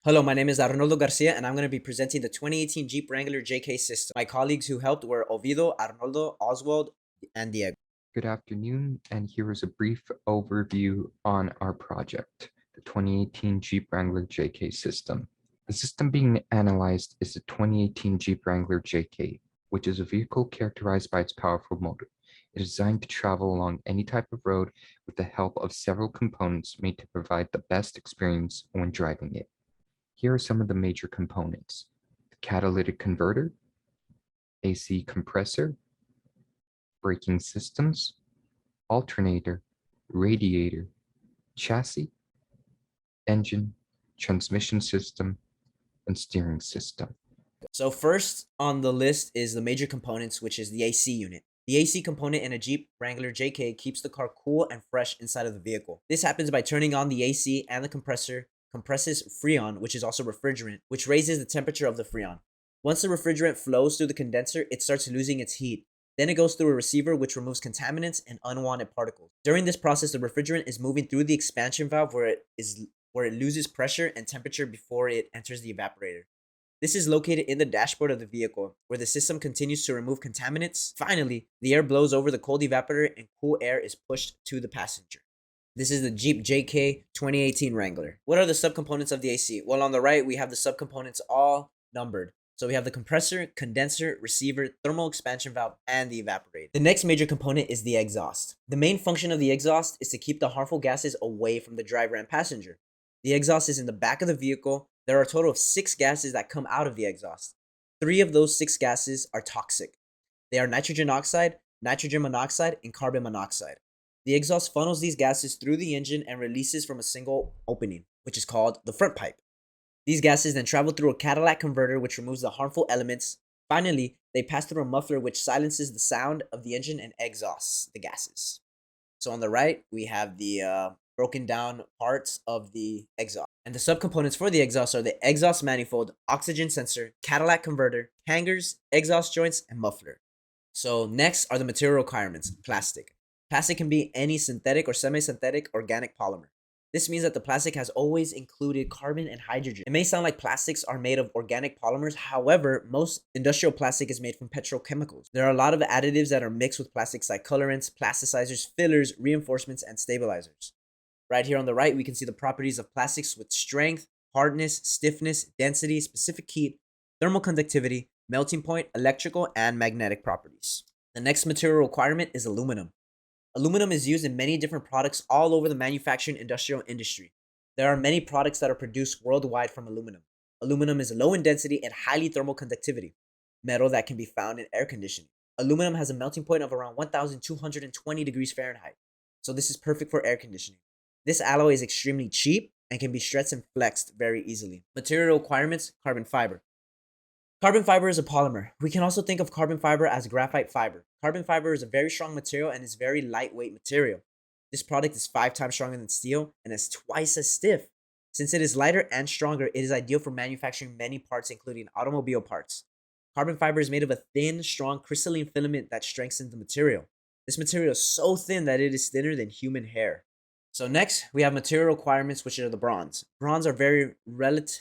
Hello, my name is Arnoldo Garcia, and I'm going to be presenting the 2018 Jeep Wrangler Jk system. My colleagues who helped were Ovido, Arnoldo, Oswald, and Diego. Good afternoon, and here is a brief overview on our project, the 2018 Jeep Wrangler Jk system. The system being analyzed is the 2018 Jeep Wrangler Jk, which is a vehicle characterized by its powerful motor. It is designed to travel along any type of road with the help of several components made to provide the best experience when driving it. Here are some of the major components: the catalytic converter, AC compressor, braking systems, alternator, radiator, chassis, engine, transmission system, and steering system. So first on the list is the major components, which is the AC unit. The AC component in a Jeep Wrangler Jk keeps the car cool and fresh inside of the vehicle. This happens by turning on the AC, and the compressor compresses Freon, which is also refrigerant, which raises the temperature of the Freon. Once the refrigerant flows through the condenser, it starts losing its heat. Then it goes through a receiver, which removes contaminants and unwanted particles. During this process, the refrigerant is moving through the expansion valve where it loses pressure and temperature before it enters the evaporator. This is located in the dashboard of the vehicle, where the system continues to remove contaminants. Finally, the air blows over the cold evaporator and cool air is pushed to the passenger. This is the Jeep JK 2018 Wrangler. What are the subcomponents of the AC? Well, on the right, we have the subcomponents all numbered. So we have the compressor, condenser, receiver, thermal expansion valve, and the evaporator. The next major component is the exhaust. The main function of the exhaust is to keep the harmful gases away from the driver and passenger. The exhaust is in the back of the vehicle. There are a total of 6 gases that come out of the exhaust. 3 of those 6 gases are toxic. They are nitrogen oxide, nitrogen monoxide, and carbon monoxide. The exhaust funnels these gases through the engine and releases from a single opening, which is called the front pipe. These gases then travel through a catalytic converter, which removes the harmful elements. Finally, they pass through a muffler, which silences the sound of the engine and exhausts the gases. So on the right, we have the broken down parts of the exhaust. And the subcomponents for the exhaust are the exhaust manifold, oxygen sensor, catalytic converter, hangers, exhaust joints, and muffler. So next are the material requirements. Plastic. Plastic can be any synthetic or semi-synthetic organic polymer. This means that the plastic has always included carbon and hydrogen. It may sound like plastics are made of organic polymers. However, most industrial plastic is made from petrochemicals. There are a lot of additives that are mixed with plastics like colorants, plasticizers, fillers, reinforcements, and stabilizers. Right here on the right, we can see the properties of plastics with strength, hardness, stiffness, density, specific heat, thermal conductivity, melting point, electrical, and magnetic properties. The next material requirement is aluminum. Aluminum is used in many different products all over the manufacturing industrial industry. There are many products that are produced worldwide from aluminum. Aluminum is low in density and highly thermal conductivity, metal that can be found in air conditioning. Aluminum has a melting point of around 1220 degrees Fahrenheit, so this is perfect for air conditioning. This alloy is extremely cheap and can be stretched and flexed very easily. Material requirements: carbon fiber. Carbon fiber is a polymer. We can also think of carbon fiber as graphite fiber. Carbon fiber is a very strong material and is very lightweight material. This product is 5 times stronger than steel and is twice as stiff. Since it is lighter and stronger, it is ideal for manufacturing many parts, including automobile parts. Carbon fiber is made of a thin, strong crystalline filament that strengthens the material. This material is so thin that it is thinner than human hair. So next, we have material requirements, which are the bronze. Bronze are very related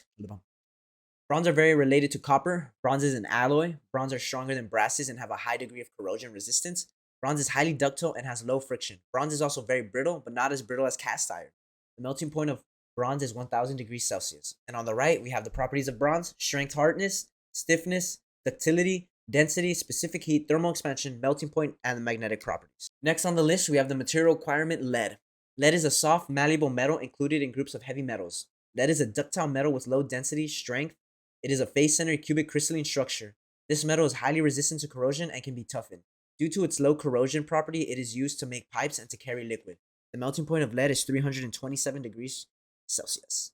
to copper. Bronze is an alloy. Bronze are stronger than brasses and have a high degree of corrosion resistance. Bronze is highly ductile and has low friction. Bronze is also very brittle, but not as brittle as cast iron. The melting point of bronze is 1000 degrees Celsius. And on the right, we have the properties of bronze: strength, hardness, stiffness, ductility, density, specific heat, thermal expansion, melting point, and the magnetic properties. Next on the list, we have the material requirement: lead. Lead is a soft, malleable metal included in groups of heavy metals. Lead is a ductile metal with low density, strength. It is a face-centered cubic crystalline structure. This metal is highly resistant to corrosion and can be toughened. Due to its low corrosion property, it is used to make pipes and to carry liquid. The melting point of lead is 327 degrees Celsius.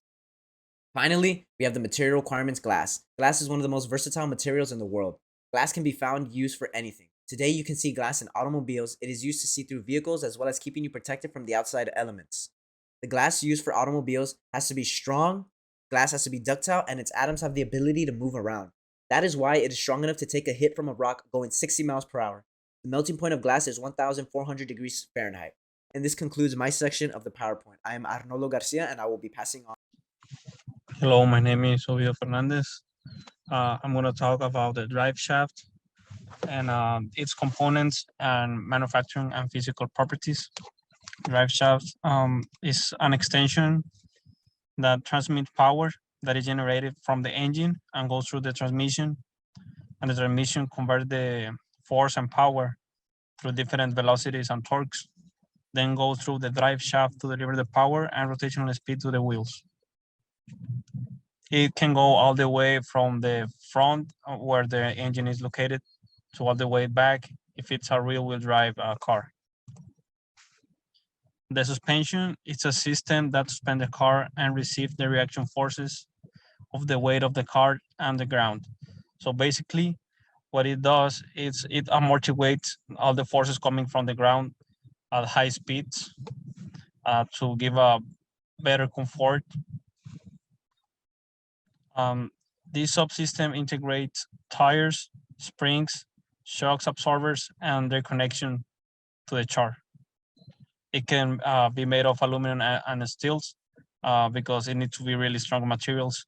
Finally, we have the material requirements: glass. Glass is one of the most versatile materials in the world. Glass can be found used for anything. Today, you can see glass in automobiles. It is used to see through vehicles as well as keeping you protected from the outside elements. The glass used for automobiles has to be strong. Glass has to be ductile, and its atoms have the ability to move around. That is why it is strong enough to take a hit from a rock going 60 miles per hour. The melting point of glass is 1400 degrees Fahrenheit. And this concludes my section of the PowerPoint. I am Arnoldo Garcia, and I will be passing on. Hello, my name is Oviedo Fernandez. I'm going to talk about the drive shaft and its components and manufacturing and physical properties. Drive shaft is an extension that transmits power that is generated from the engine and goes through the transmission, and the transmission converts the force and power through different velocities and torques, then goes through the drive shaft to deliver the power and rotational speed to the wheels. It can go all the way from the front where the engine is located to all the way back if it's a rear-wheel drive car. The suspension is a system that suspends the car and receives the reaction forces of the weight of the car and the ground. So basically, what it does is it amortiguates all the forces coming from the ground at high speeds to give a better comfort. This subsystem integrates tires, springs, shocks absorbers, and their connection to the char. It can be made of aluminum and steels because it needs to be really strong materials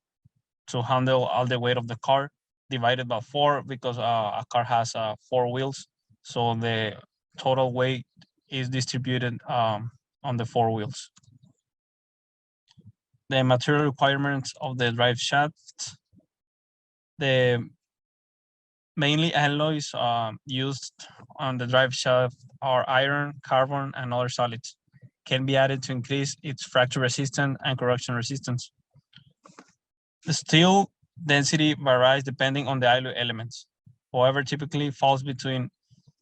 to handle all the weight of the car, divided by 4 because a car has 4 wheels. So the total weight is distributed on the 4 wheels. The material requirements of the drive shaft. The mainly alloys used on the drive shaft are iron, carbon, and other solids. Can be added to increase its fracture resistance and corrosion resistance. The steel density varies depending on the alloy elements. However, typically falls between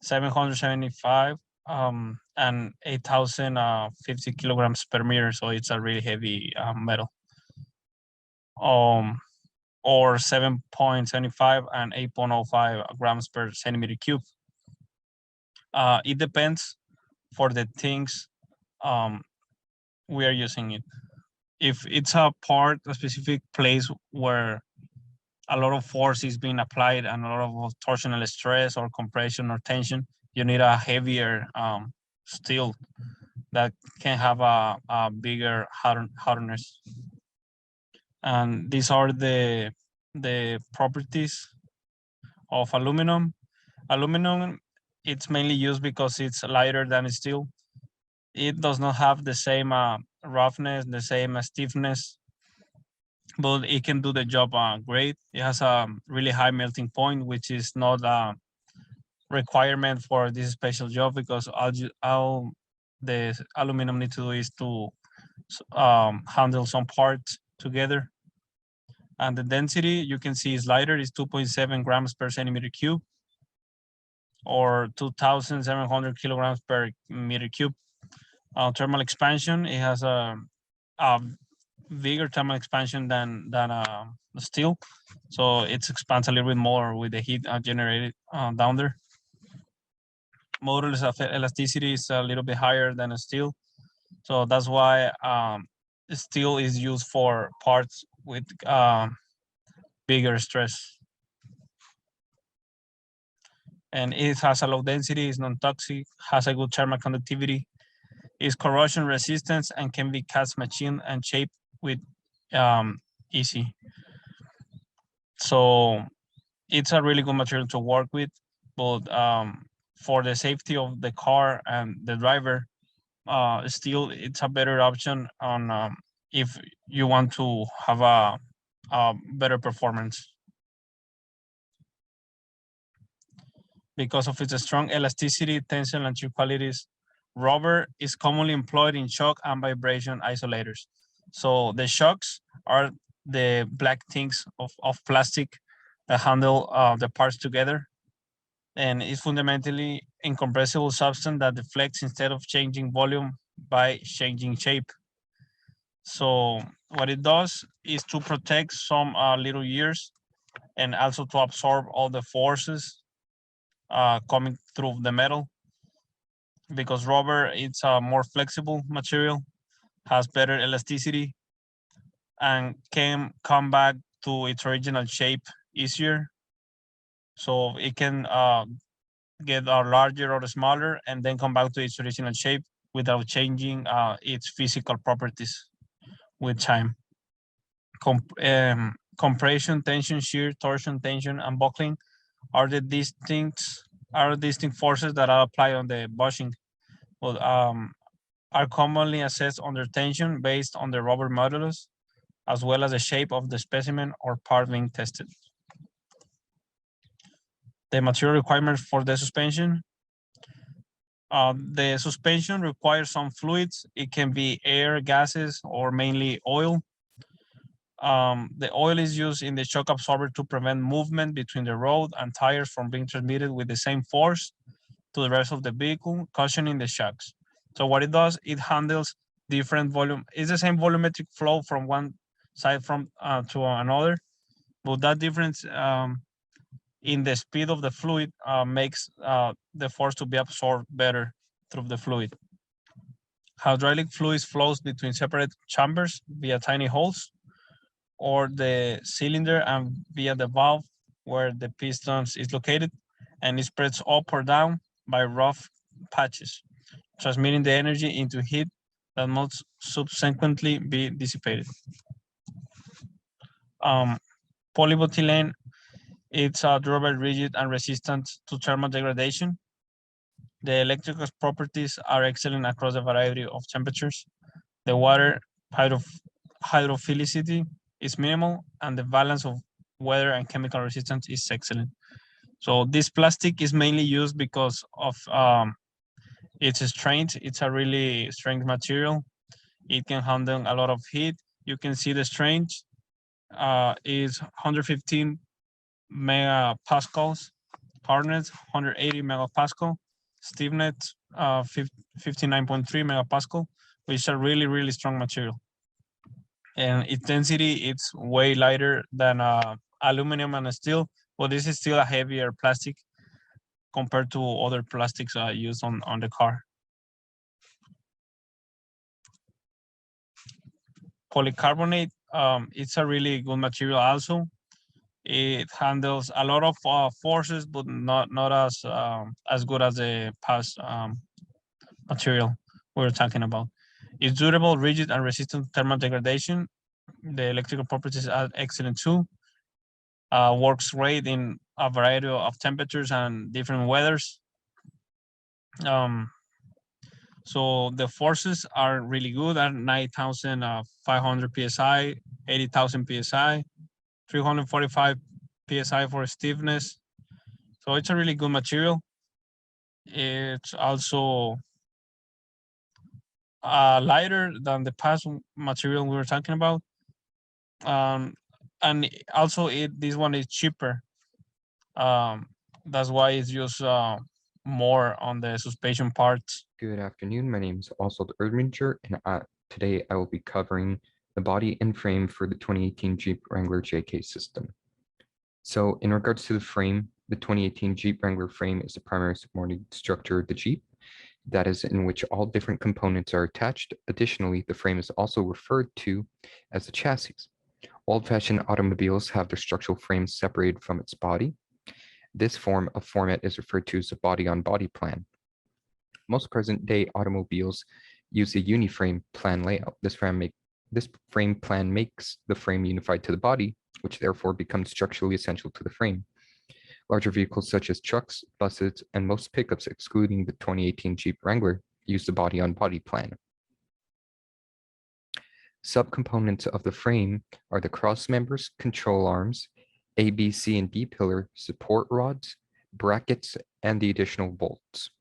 775 and 8,050 kilograms per meter. So it's a really heavy metal. Or 7.75 and 8.05 grams per centimeter cube. It depends for the things we are using it. If it's a part, a specific place where a lot of force is being applied and a lot of torsional stress or compression or tension, you need a heavier steel that can have a bigger hardness. And these are the properties of aluminum. Aluminum, it's mainly used because it's lighter than steel. It does not have the same roughness, the same stiffness, but it can do the job great. It has a really high melting point, which is not a requirement for this special job because all the aluminum needs to do is to handle some parts together. And the density you can see is lighter, is 2.7 grams per centimeter cube or 2,700 kilograms per meter cube. Thermal expansion, it has a bigger thermal expansion than steel. So it expands a little bit more with the heat generated down there. Motor elasticity is a little bit higher than a steel. So that's why steel is used for parts with bigger stress. And it has a low density, is non-toxic, has a good thermal conductivity, is corrosion resistant, and can be cast, machined, and shaped with easy. So it's a really good material to work with, but for the safety of the car and the driver, still it's a better option on if you want to have a better performance. Because of its strong elasticity, tensile, and shear qualities, rubber is commonly employed in shock and vibration isolators. So the shocks are the black things of plastic that handle the parts together, and is fundamentally incompressible substance that deflects instead of changing volume by changing shape. So what it does is to protect some little ears and also to absorb all the forces coming through the metal, because rubber it's a more flexible material, has better elasticity, and can come back to its original shape easier. So it can get larger or smaller and then come back to its original shape without changing its physical properties with time. compression, tension, shear, torsion, tension, and buckling are the distinct forces that are applied on the bushing. Well, are commonly assessed under tension based on the rubber modulus, as well as the shape of the specimen or part being tested. The material requirements for the suspension. The suspension requires some fluids. It can be air, gases, or mainly oil. The oil is used in the shock absorber to prevent movement between the road and tires from being transmitted with the same force to the rest of the vehicle, cushioning the shocks. So what it does, it handles different volume. It's the same volumetric flow from one side to another, but that difference in the speed of the fluid makes the force to be absorbed better through the fluid. Hydraulic fluid flows between separate chambers via tiny holes, or the cylinder and via the valve where the pistons is located, and it spreads up or down by rough patches, transmitting the energy into heat that must subsequently be dissipated. Polybutylene, it's durable, rigid, and resistant to thermal degradation. The electrical properties are excellent across a variety of temperatures. The water hydrophilicity is minimal, and the balance of weather and chemical resistance is excellent. So this plastic is mainly used because of its strength. It's a really strength material. It can handle a lot of heat. You can see the strength is 115 megapascals, hardness 180 megapascal, stiffness 59.3 megapascal, which is a really, really strong material. And its density, it's way lighter than aluminum and steel, but this is still a heavier plastic compared to other plastics used on the car. Polycarbonate, it's a really good material also. It handles a lot of forces, but not as good as the past material we were talking about. It's durable, rigid, and resistant to thermal degradation. The electrical properties are excellent too. Works great in a variety of temperatures and different weathers. So the forces are really good at 9,500 psi, 80,000 psi, 345 psi for stiffness. So it's a really good material. It's also lighter than the past material we were talking about. And also this one is cheaper. That's why it's used more on the suspension parts. Good afternoon. My name is Oswald Erdminger, and today I will be covering the body and frame for the 2018 Jeep Wrangler Jk system. So in regards to the frame, the 2018 Jeep Wrangler frame is the primary supporting structure of the Jeep. That is in which all different components are attached. Additionally, the frame is also referred to as the chassis. Old-fashioned automobiles have their structural frame separated from its body. This form of format is referred to as a body-on-body plan. Most present-day automobiles use a uniframe plan layout. This frame plan makes the frame unified to the body, which therefore becomes structurally essential to the frame. Larger vehicles such as trucks, buses, and most pickups, excluding the 2018 Jeep Wrangler, use the body-on-body plan. Subcomponents of the frame are the cross members, control arms, A, B, C, and D pillar, support rods, brackets, and the additional bolts.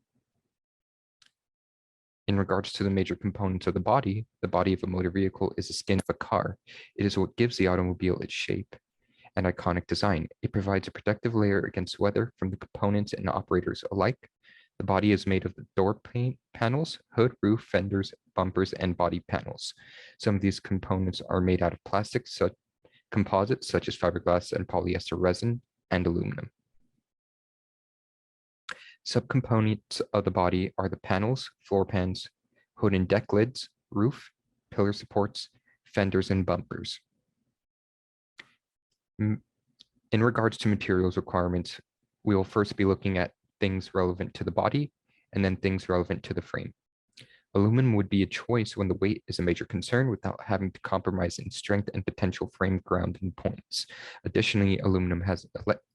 In regards to the major components of the body of a motor vehicle is the skin of a car. It is what gives the automobile its shape and iconic design. It provides a protective layer against weather from the components and operators alike. The body is made of the door panels, hood, roof, fenders, bumpers, and body panels. Some of these components are made out of plastic, composites such as fiberglass and polyester resin, and aluminum. Subcomponents of the body are the panels, floor pans, hood and deck lids, roof, pillar supports, fenders, and bumpers. In regards to materials requirements, we will first be looking at things relevant to the body and then things relevant to the frame. Aluminum would be a choice when the weight is a major concern without having to compromise in strength and potential frame grounding points. Additionally, aluminum has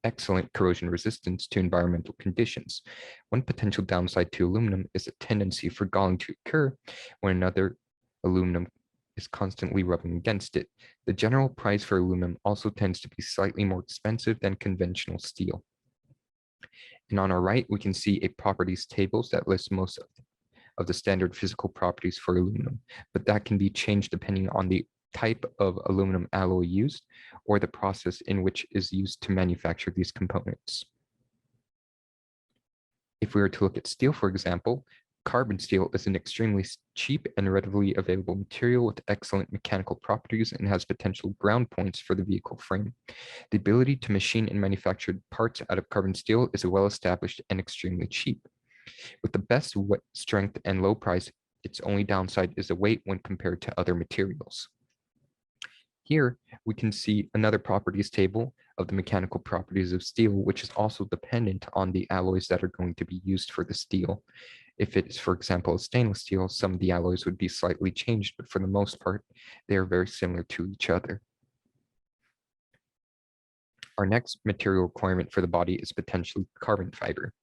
excellent corrosion resistance to environmental conditions. One potential downside to aluminum is a tendency for galling to occur when another aluminum is constantly rubbing against it. The general price for aluminum also tends to be slightly more expensive than conventional steel. And on our right, we can see a properties tables that lists most of the standard physical properties for aluminum, but that can be changed depending on the type of aluminum alloy used or the process in which is used to manufacture these components. If we were to look at steel, for example, carbon steel is an extremely cheap and readily available material with excellent mechanical properties and has potential ground points for the vehicle frame. The ability to machine and manufacture parts out of carbon steel is well established and extremely cheap. With the best strength and low price, its only downside is the weight when compared to other materials. Here, we can see another properties table of the mechanical properties of steel, which is also dependent on the alloys that are going to be used for the steel. If it is, for example, stainless steel, some of the alloys would be slightly changed, but for the most part, they are very similar to each other. Our next material requirement for the body is potentially carbon fiber.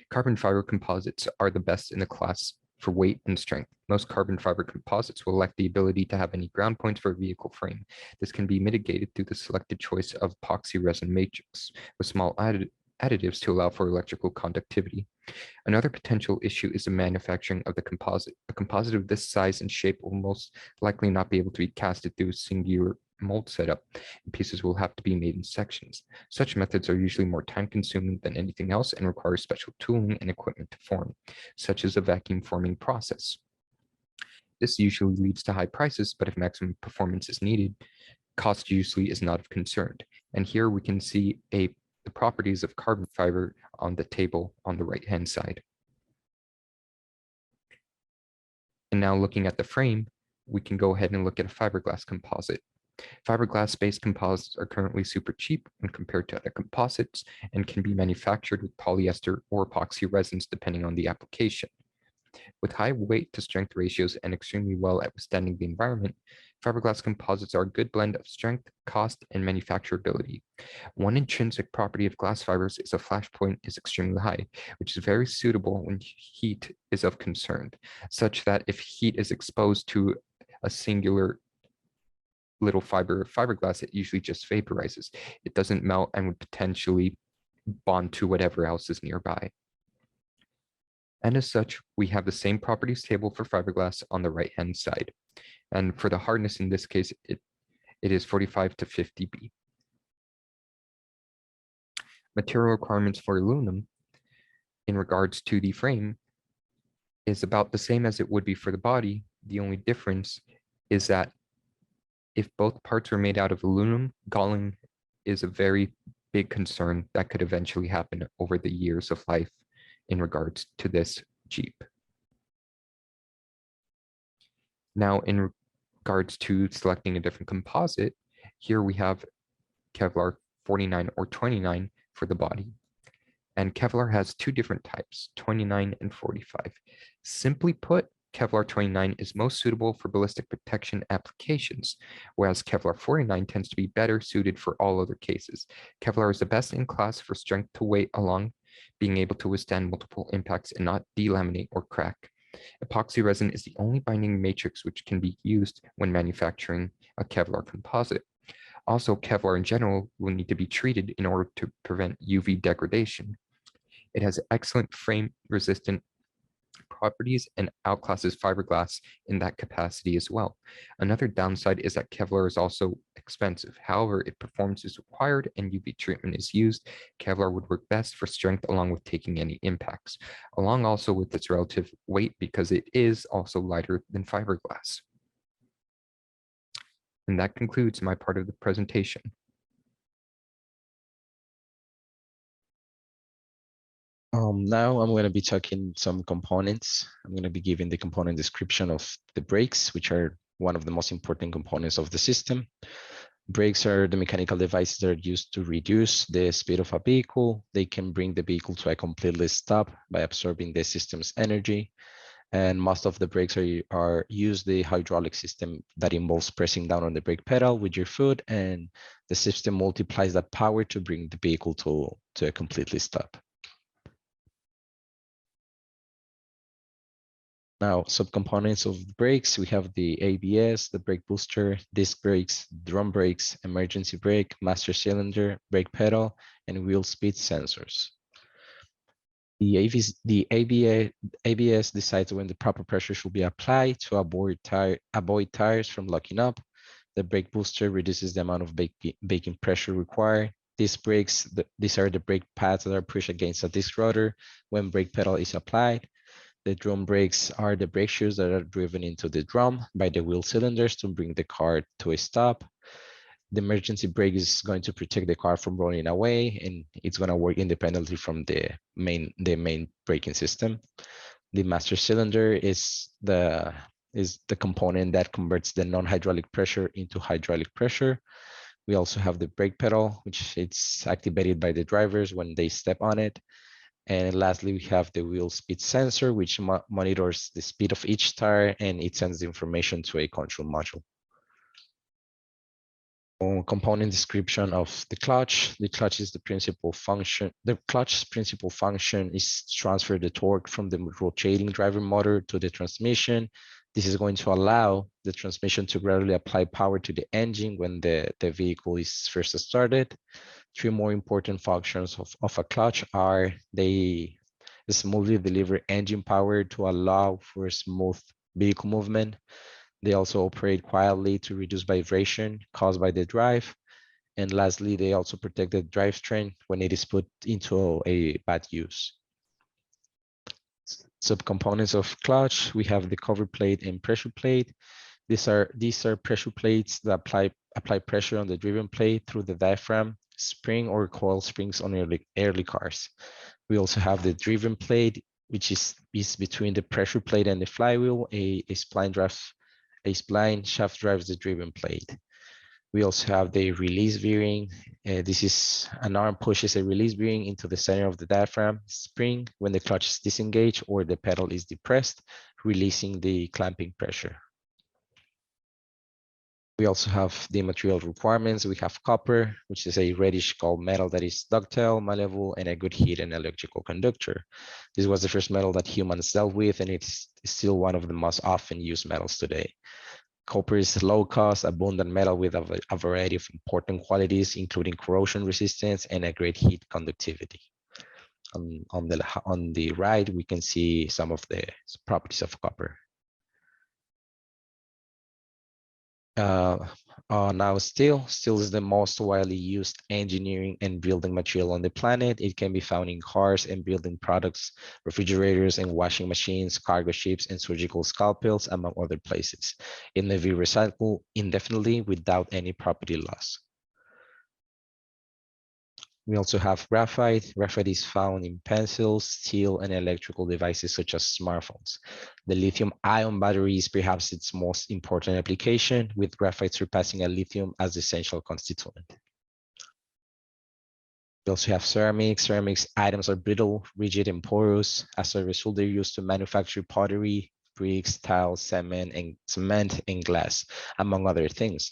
Carbon fiber composites are the best in the class for weight and strength. Most carbon fiber composites will lack the ability to have any ground points for a vehicle frame. This can be mitigated through the selected choice of epoxy resin matrix with small additives to allow for electrical conductivity. Another potential issue is the manufacturing of the composite. A composite of this size and shape will most likely not be able to be casted through a singular mold setup, and pieces will have to be made in sections. Such methods are usually more time-consuming than anything else and require special tooling and equipment to form, such as a vacuum forming process. This usually leads to high prices, but if maximum performance is needed, cost usually is not of concern. And here we can see the properties of carbon fiber on the table on the right-hand side. And now looking at the frame, we can go ahead and look at a fiberglass composite. Fiberglass-based composites are currently super cheap when compared to other composites and can be manufactured with polyester or epoxy resins depending on the application. With high weight to strength ratios and extremely well at withstanding the environment, fiberglass composites are a good blend of strength, cost, and manufacturability. One intrinsic property of glass fibers is a flash point is extremely high, which is very suitable when heat is of concern, such that if heat is exposed to a singular little fiberglass, it usually just vaporizes. It doesn't melt and would potentially bond to whatever else is nearby. And as such, we have the same properties table for fiberglass on the right-hand side. And for the hardness in this case, it is 45 to 50 B. Material requirements for aluminum in regards to the frame is about the same as it would be for the body. The only difference is that if both parts are made out of aluminum, galling is a very big concern that could eventually happen over the years of life in regards to this Jeep. Now, in regards to selecting a different composite, here we have Kevlar 49 or 29 for the body. And Kevlar has two different types, 29 and 45. Simply put, Kevlar 29 is most suitable for ballistic protection applications, whereas Kevlar 49 tends to be better suited for all other cases. Kevlar is the best in class for strength to weight along, being able to withstand multiple impacts and not delaminate or crack. Epoxy resin is the only binding matrix which can be used when manufacturing a Kevlar composite. Also, Kevlar in general will need to be treated in order to prevent UV degradation. It has excellent frame resistant properties and outclasses fiberglass in that capacity as well. Another downside is that Kevlar is also expensive. However, if performance is required and UV treatment is used, Kevlar would work best for strength along with taking any impacts, along also with its relative weight because it is also lighter than fiberglass. And that concludes my part of the presentation. Now I'm going to be talking some components. I'm going to be giving the component description of the brakes, which are one of the most important components of the system. Brakes are the mechanical devices that are used to reduce the speed of a vehicle. They can bring the vehicle to a completely stop by absorbing the system's energy. And most of the brakes are use the hydraulic system that involves pressing down on the brake pedal with your foot, and the system multiplies that power to bring the vehicle to a completely stop. Now, subcomponents of the brakes, we have the ABS, the brake booster, disc brakes, drum brakes, emergency brake, master cylinder, brake pedal, and wheel speed sensors. The ABS decides when the proper pressure should be applied to avoid tires from locking up. The brake booster reduces the amount of braking pressure required. These brakes, these are the brake pads that are pushed against a disc rotor when brake pedal is applied. The drum brakes are the brake shoes that are driven into the drum by the wheel cylinders to bring the car to a stop. The emergency brake is going to protect the car from rolling away, and it's going to work independently from the main braking system. The master cylinder is the component that converts the non-hydraulic pressure into hydraulic pressure. We also have the brake pedal, which it's activated by the drivers when they step on it. And lastly, we have the wheel speed sensor, which monitors the speed of each tire, and it sends the information to a control module. Component description of the clutch. The clutch is the principal function. The clutch's principal function is to transfer the torque from the rotating driver motor to the transmission. This is going to allow the transmission to gradually apply power to the engine when the vehicle is first started. Three more important functions of a clutch are they smoothly deliver engine power to allow for smooth vehicle movement. They also operate quietly to reduce vibration caused by the drive. And lastly, they also protect the drivetrain when it is put into a bad use. Subcomponents of clutch, we have the cover plate and pressure plate. These are pressure plates that apply pressure on the driven plate through the diaphragm, spring or coil springs on early cars. We also have the driven plate, which is between the pressure plate and the flywheel. A spline shaft drives the driven plate. We also have the release bearing. This is an arm pushes a release bearing into the center of the diaphragm spring when the clutch is disengaged or the pedal is depressed, releasing the clamping pressure. We also have the material requirements. We have copper, which is a reddish gold metal that is ductile, malleable, and a good heat and electrical conductor. This was the first metal that humans dealt with, and it's still one of the most often used metals today. Copper is low cost, abundant metal with a variety of important qualities, including corrosion resistance and a great heat conductivity. On the right, we can see some of the properties of copper. Now steel is the most widely used engineering and building material on the planet. It can be found in cars and building products, refrigerators and washing machines, cargo ships and surgical scalpels, among other places. It may be recycled indefinitely without any property loss. We also have graphite. Graphite is found in pencils, steel, and electrical devices such as smartphones. The lithium-ion battery is perhaps its most important application, with graphite surpassing a lithium as the essential constituent. We also have ceramics. Ceramics items are brittle, rigid, and porous. As a result, they're used to manufacture pottery, bricks, tiles, cement, and glass, among other things.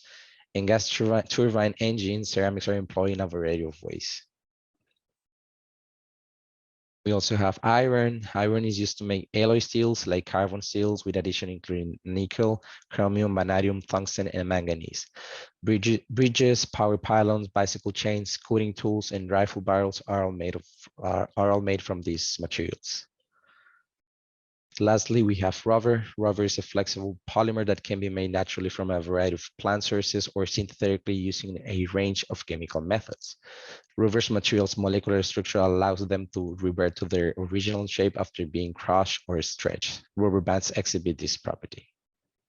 In gas turbine engines, ceramics are employed in a variety of ways. We also have iron. Iron is used to make alloy steels like carbon steels, with addition including nickel, chromium, vanadium, tungsten, and manganese. Bridges, power pylons, bicycle chains, cooling tools, and rifle barrels are all made from these materials. Lastly, we have rubber. Rubber is a flexible polymer that can be made naturally from a variety of plant sources or synthetically using a range of chemical methods. Rubber's material's molecular structure allows them to revert to their original shape after being crushed or stretched. Rubber bands exhibit this property.